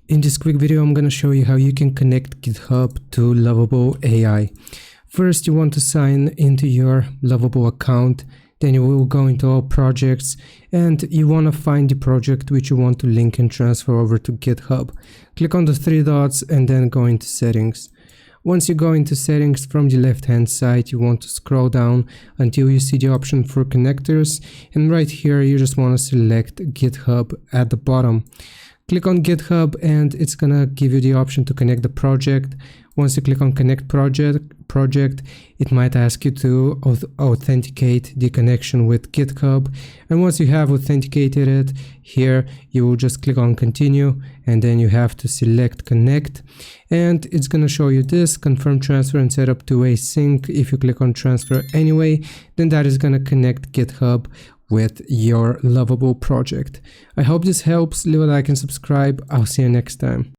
In this quick video, I'm going to show you how you can connect GitHub to Lovable AI. First, you want to sign into your Lovable account. Then you will go into all projects and you want to find the project which you want to link and transfer over to GitHub. Click on the three dots and then go into settings. Once you go into settings, from the left hand side, you want to scroll down until you see the option for connectors. And right here, you just want to select GitHub at the bottom. Click on GitHub and it's gonna give you the option to connect the project. Once you click on connect project, it might ask you to authenticate the connection with GitHub. And once you have authenticated it, here you will just click on continue and then you have to select connect. And it's gonna show you this, confirm transfer and set up two-way sync. If you click on transfer anyway, then that is gonna connect GitHub with your Lovable project. I hope this helps. Leave a like and subscribe. I'll see you next time.